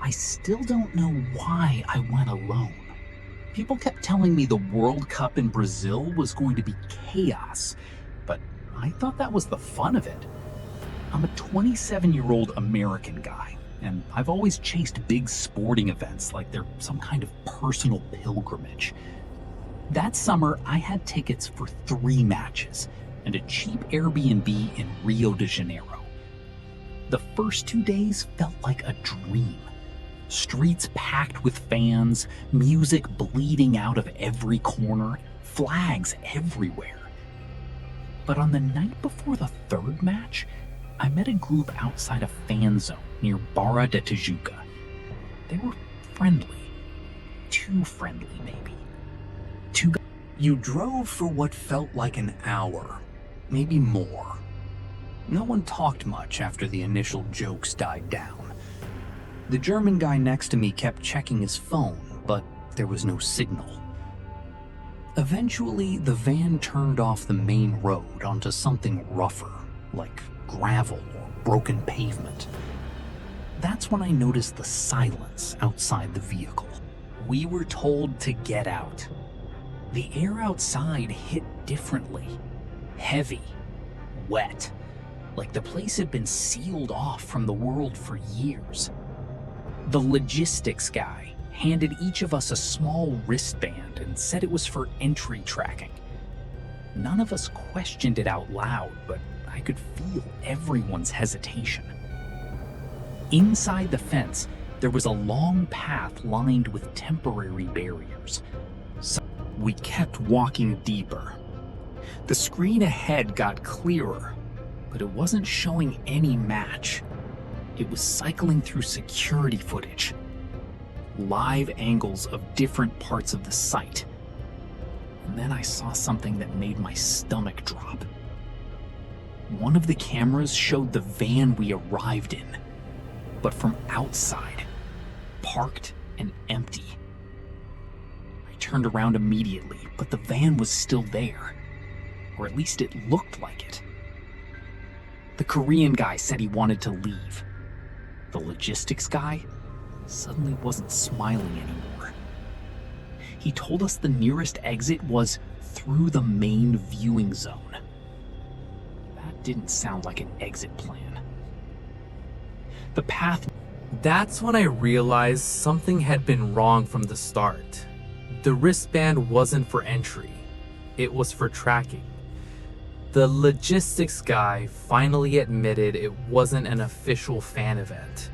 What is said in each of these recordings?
I still don't know why I went alone. People kept telling me the World Cup in Brazil was going to be chaos, but I thought that was the fun of it. I'm a 27-year-old American guy, and I've always chased big sporting events like they're some kind of personal pilgrimage. That summer, I had tickets for 3 matches and a cheap Airbnb in Rio de Janeiro. The first 2 days felt like a dream. Streets packed with fans, music bleeding out of every corner, flags everywhere. But on the night before the 3rd match, I met a group outside a fan zone near Barra de Tijuca. They were friendly. Too friendly, maybe. You drove for what felt like an hour, maybe more. No one talked much after the initial jokes died down. The German guy next to me kept checking his phone, but there was no signal. Eventually, the van turned off the main road onto something rougher, like gravel or broken pavement. That's when I noticed the silence outside the vehicle. We were told to get out. The air outside hit differently. Heavy, wet, like the place had been sealed off from the world for years. The logistics guy handed each of us a small wristband and said it was for entry tracking. None of us questioned it out loud, but I could feel everyone's hesitation. Inside the fence, there was a long path lined with temporary barriers. We kept walking deeper. The screen ahead got clearer, but it wasn't showing any match. It was cycling through security footage, live angles of different parts of the site. And then I saw something that made my stomach drop. One of the cameras showed the van we arrived in, but from outside, parked and empty. Turned around immediately, but the van was still there, or at least it looked like it. The Korean guy said he wanted to leave. The logistics guy suddenly wasn't smiling anymore. He told us the nearest exit was through the main viewing zone. That didn't sound like an exit plan. The path. That's when I realized something had been wrong from the start. The wristband wasn't for entry, it was for tracking. The logistics guy finally admitted it wasn't an official fan event.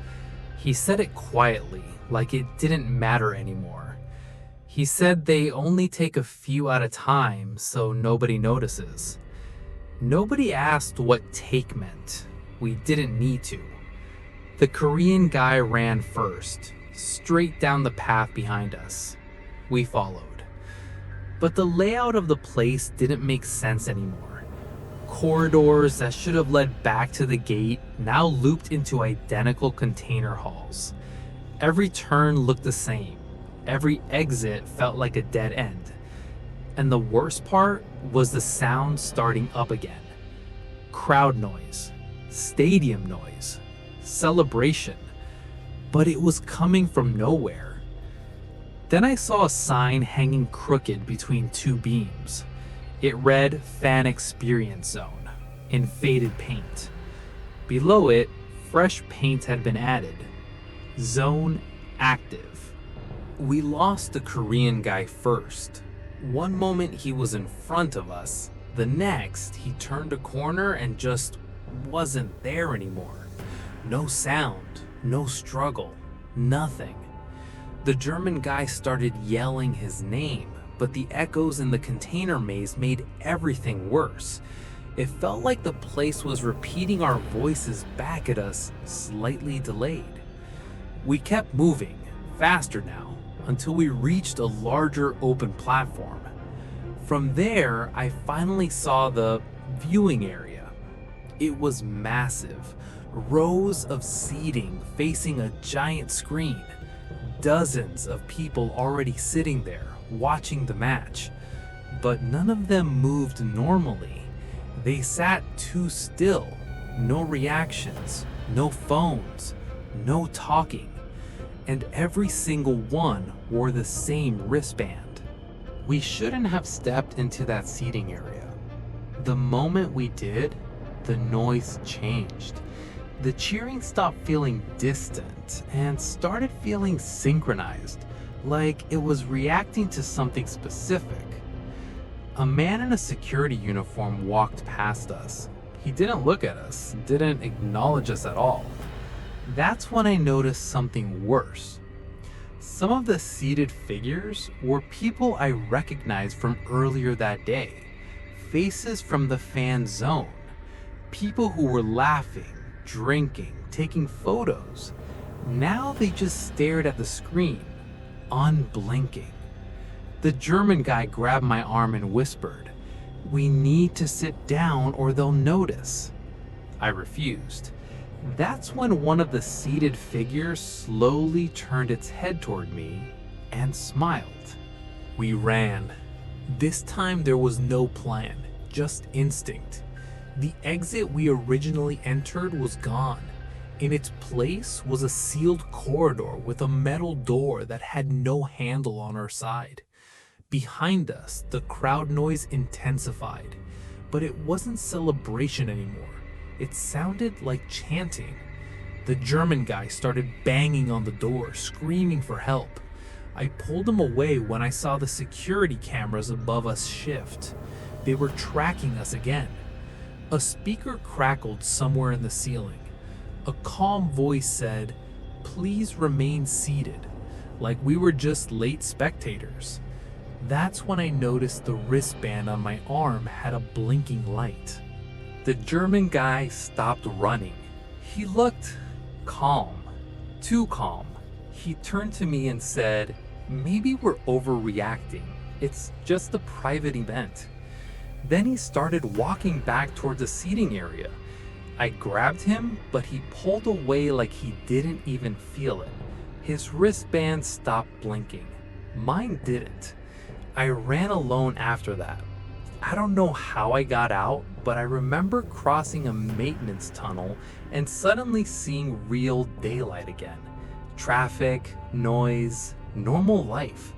He said it quietly, like it didn't matter anymore. He said they only take a few at a time, so nobody notices. Nobody asked what take meant. We didn't need to. The Korean guy ran first, straight down the path behind us. We followed. But the layout of the place didn't make sense anymore. Corridors that should have led back to the gate now looped into identical container halls. Every turn looked the same. Every exit felt like a dead end. And the worst part was the sound starting up again. Crowd noise, stadium noise, celebration. But it was coming from nowhere. Then I saw a sign hanging crooked between 2 beams. It read Fan Experience Zone in faded paint. Below it, fresh paint had been added. Zone active. We lost the Korean guy first. One moment he was in front of us, the next he turned a corner and just wasn't there anymore. No sound, no struggle, nothing. The German guy started yelling his name, but the echoes in the container maze made everything worse. It felt like the place was repeating our voices back at us, slightly delayed. We kept moving, faster now, until we reached a larger open platform. From there, I finally saw the viewing area. It was massive, rows of seating facing a giant screen. Dozens of people already sitting there, watching the match. But none of them moved normally. They sat too still. No reactions, no phones, no talking. and every single one wore the same wristband. We shouldn't have stepped into that seating area. The moment we did, the noise changed. The cheering stopped feeling distant and started feeling synchronized, like it was reacting to something specific. A man in a security uniform walked past us. He didn't look at us, didn't acknowledge us at all. That's when I noticed something worse. Some of the seated figures were people I recognized from earlier that day. Faces from the fan zone. People who were laughing, drinking, taking photos. Now they just stared at the screen, unblinking. The German guy grabbed my arm and whispered, "We need to sit down or they'll notice." I refused. That's when one of the seated figures slowly turned its head toward me and smiled. We ran. This time there was no plan, just instinct. The exit we originally entered was gone. In its place was a sealed corridor with a metal door that had no handle on our side. Behind us, the crowd noise intensified, but it wasn't celebration anymore. It sounded like chanting. The German guy started banging on the door, screaming for help. I pulled him away when I saw the security cameras above us shift. They were tracking us again. A speaker crackled somewhere in the ceiling. A calm voice said, "Please remain seated," like we were just late spectators. That's when I noticed the wristband on my arm had a blinking light. The German guy stopped running. He looked calm, too calm. He turned to me and said, "Maybe we're overreacting. It's just a private event." Then he started walking back towards the seating area. I grabbed him, but he pulled away like he didn't even feel it. His wristband stopped blinking. Mine didn't. I ran alone after that. I don't know how I got out, but I remember crossing a maintenance tunnel and suddenly seeing real daylight again. Traffic, noise, normal life.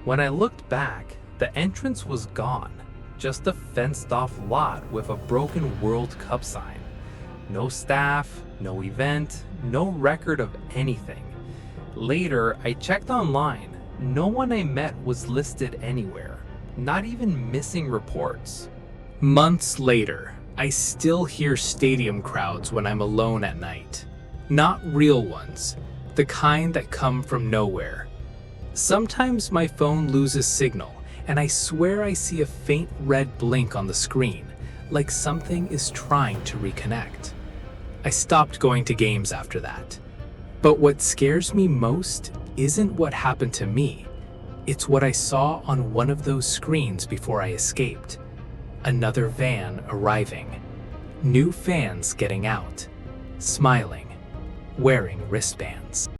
When I looked back, the entrance was gone. Just a fenced-off lot with a broken World Cup sign. No staff, no event, no record of anything. Later, I checked online. No one I met was listed anywhere, not even missing reports. Months later, I still hear stadium crowds when I'm alone at night. Not real ones, the kind that come from nowhere. Sometimes my phone loses signal, and I swear I see a faint red blink on the screen, like something is trying to reconnect. I stopped going to games after that. But what scares me most isn't what happened to me. It's what I saw on one of those screens before I escaped. Another van arriving. New fans getting out. Smiling. Wearing wristbands.